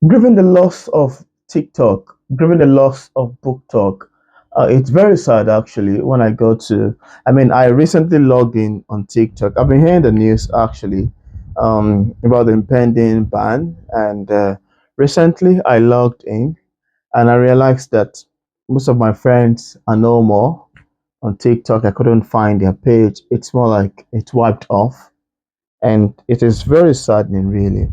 Grieving the loss of TikTok, grieving the loss of BookTok. It's very sad actually when I go to, I mean, I recently logged in on TikTok. I've been hearing the news actually about the impending ban. And recently I logged in and I realized that most of my friends are no more on TikTok. I couldn't find their page. It's more like it's wiped off. And it is very saddening, really.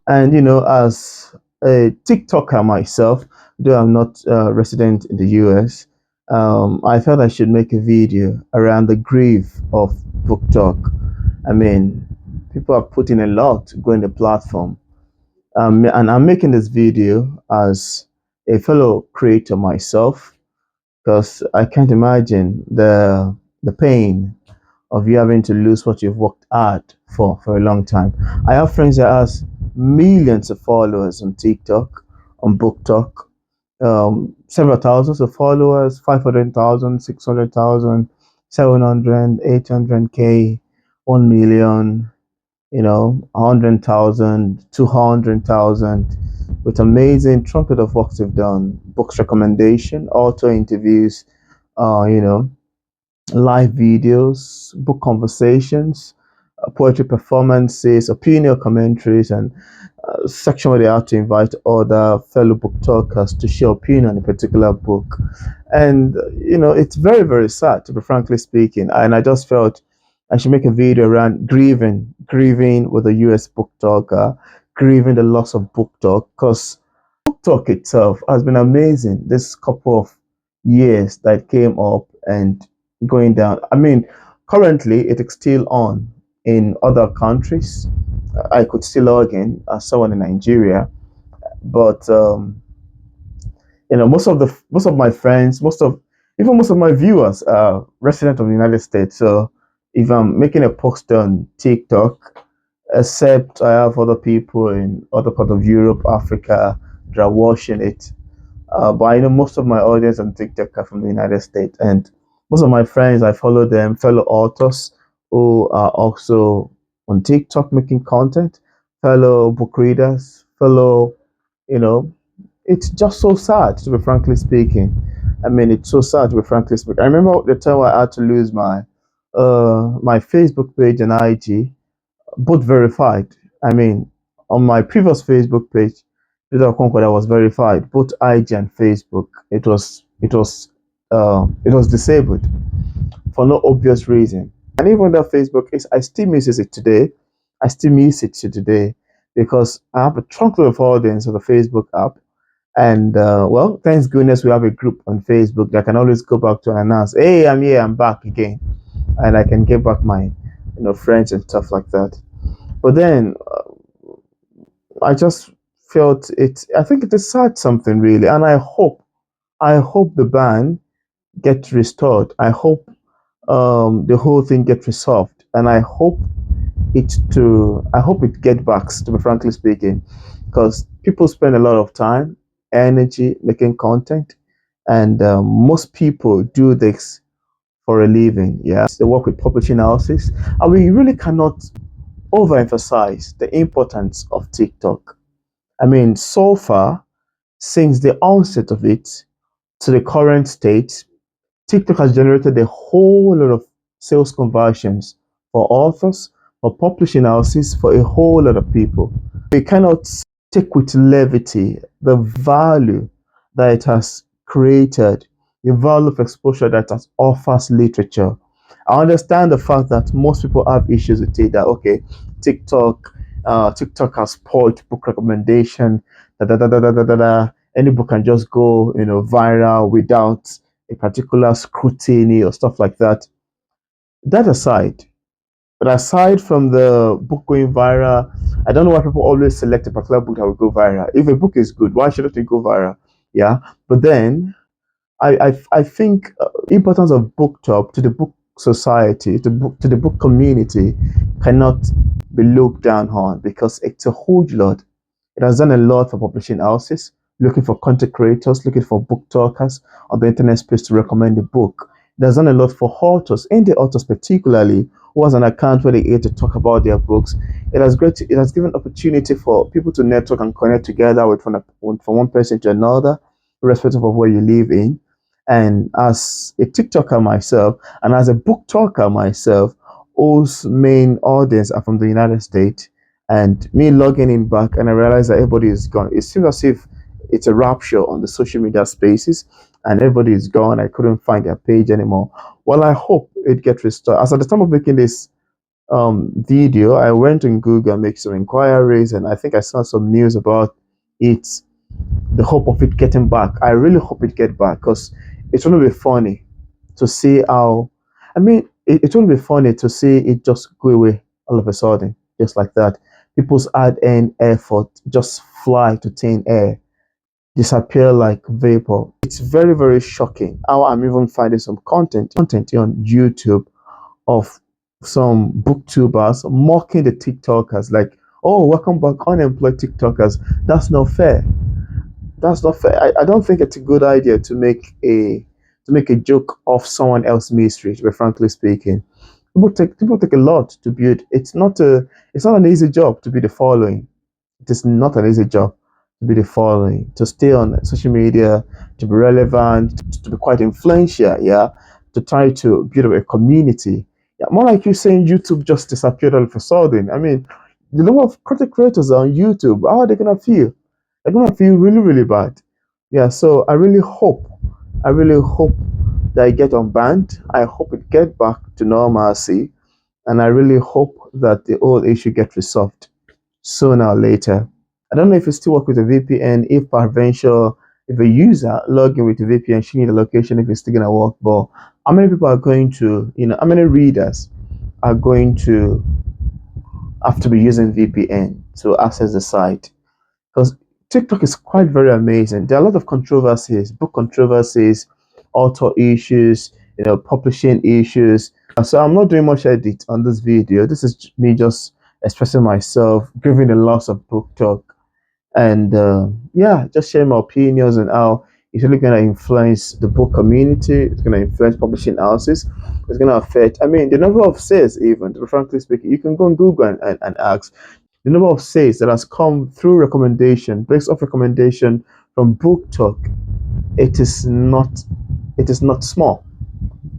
And as a TikToker myself, though I'm not resident in the US, I thought I should make a video around the grief of BookTok. I mean, people are putting a lot growing the platform. And I'm making this video as a fellow creator myself because I can't imagine the pain of you having to lose what you've worked hard for a long time. I have friends that has millions of followers on TikTok, on BookTok, several thousands of followers, 500,000, 600,000, 700, 800K, 1 million, 100,000, 200,000, with amazing trumpet of works they've done, books recommendation, author interviews, you know, live videos, book conversations, poetry performances, opinion commentaries, and section where they have to invite other fellow book talkers to share opinion on a particular book. And it's very, very sad, to be frankly speaking. And I just felt I should make a video around grieving with a US book talker, grieving the loss of book talk, because book talk itself has been amazing this couple of years that it came up and going down. I mean, currently it is still on in other countries. I could still log in as someone in Nigeria, but most of my friends, most of my viewers are resident of the United States. So if I'm making a post on TikTok, except I have other people in other parts of Europe, Africa that are watching it. But I know most of my audience on TikTok are from the United States, and most of my friends, I follow them, fellow authors who are also on TikTok making content, fellow book readers, fellow, you know, it's just so sad, to be frankly speaking. I mean, it's so sad, to be frankly speaking. I remember the time I had to lose my Facebook page and IG, both verified. I mean, on my previous Facebook page, Peter Concord was verified, both IG and Facebook. It was disabled for no obvious reason. And even though Facebook is, I still misses it today. I still miss it to today because I have a trunkload of audience on the Facebook app. And well, thanks goodness we have a group on Facebook that I can always go back to and announce, "Hey, I'm here, I'm back again," and I can get back my, friends and stuff like that. But then I just felt it. I think it is sad something really, and I hope the ban gets restored. I hope the whole thing gets resolved, and I hope it get back. To be frankly speaking, because people spend a lot of time, energy making content, and most people do this for a living. Yeah, they work with publishing houses, and we really cannot overemphasize the importance of TikTok. I mean, so far, since the onset of it to the current state, TikTok has generated a whole lot of sales conversions for authors, for publishing houses, for a whole lot of people. We cannot take with levity the value that it has created, the value of exposure that it offers literature. I understand the fact that most people have issues with it. That okay, TikTok, TikTok has spoiled book recommendation. Da, da, da, da, da, da, da, da. Any book can just go, viral without a particular scrutiny or stuff like that. That aside, but aside from the book going viral, I don't know why people always select a particular book that will go viral. If a book is good, why shouldn't it go viral? Yeah, but then I think importance of BookTok to the book society, to the book community, cannot be looked down on because it's a huge lot. It has done a lot for publishing houses, looking for content creators, looking for book talkers on the internet space to recommend a book. There's done a lot for authors, indie authors particularly, who has an account where they get to talk about their books. It has given opportunity for people to network and connect together from one person to another, irrespective of where you live in. And as a TikToker myself, and as a book talker myself, whose main audience are from the United States, and me logging in back, and I realized that everybody is gone. It seems as if it's a rapture on the social media spaces, and everybody is gone. I couldn't find their page anymore. Well, I hope it gets restored. As at the time of making this video, I went on Google and make some inquiries, and I think I saw some news about it. The hope of it getting back. I really hope it get back because it's going to be funny to see how. I mean, it's going to be funny to see it just go away all of a sudden, just like that. People's hard-earned effort just fly to thin air, disappear like vapor. It's very, very shocking how I'm even finding some content here on YouTube of some booktubers mocking the TikTokers, like, oh, welcome back, unemployed TikTokers. That's not fair. That's not fair. I don't think it's a good idea to make a joke of someone else's mystery, to be frankly speaking. People take a lot to build. It's not an easy job to be the following. It is not an easy job to be the following, to stay on social media, to be relevant, to be quite influential, yeah, to try to build up a community. Yeah, more like you saying YouTube just disappeared all of a sudden. I mean, the number of content creators on YouTube, how are they gonna feel? They're gonna feel really, really bad. Yeah, so I really hope that it get unbanned. I hope it get back to normalcy, and I really hope that the whole issue get resolved sooner or later. I don't know if you still work with a VPN, if peradventure, if a user log in with a VPN, she need a location if it's still gonna work. But how many people are going to, how many readers are going to have to be using VPN to access the site? Because TikTok is quite very amazing. There are a lot of controversies, book controversies, author issues, publishing issues. So I'm not doing much edit on this video. This is me just expressing myself, grieving the loss of BookTok, and yeah, just sharing my opinions and how it's really going to influence the book community. It's going to influence publishing houses. It's going to affect, I mean, the number of sales, even, to be frankly speaking. You can go on Google and ask the number of sales that has come through recommendation, based off recommendation from BookTok. It is not, it is not small.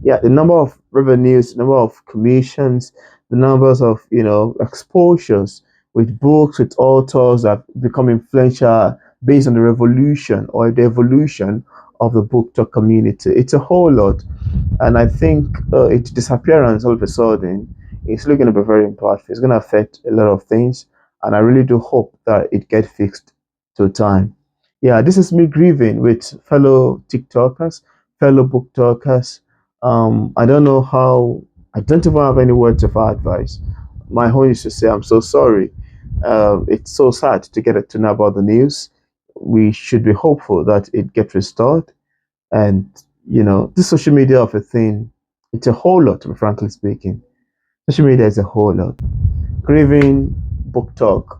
Yeah, the number of revenues, the number of commissions, the numbers of exposures with books, with authors that become influential based on the revolution or the evolution of the book talk community. It's a whole lot, and I think its disappearance all of a sudden is really going to be very impactful. It's going to affect a lot of things, and I really do hope that it gets fixed to time. Yeah, this is me grieving with fellow TikTokers, fellow book talkers. I don't know how. I don't even have any words of advice. My own is to say I'm so sorry. It's so sad to get to know about the news. We should be hopeful that it gets restored. And this social media of a thing, it's a whole lot. To be frankly speaking, social media is a whole lot. Grieving, book talk.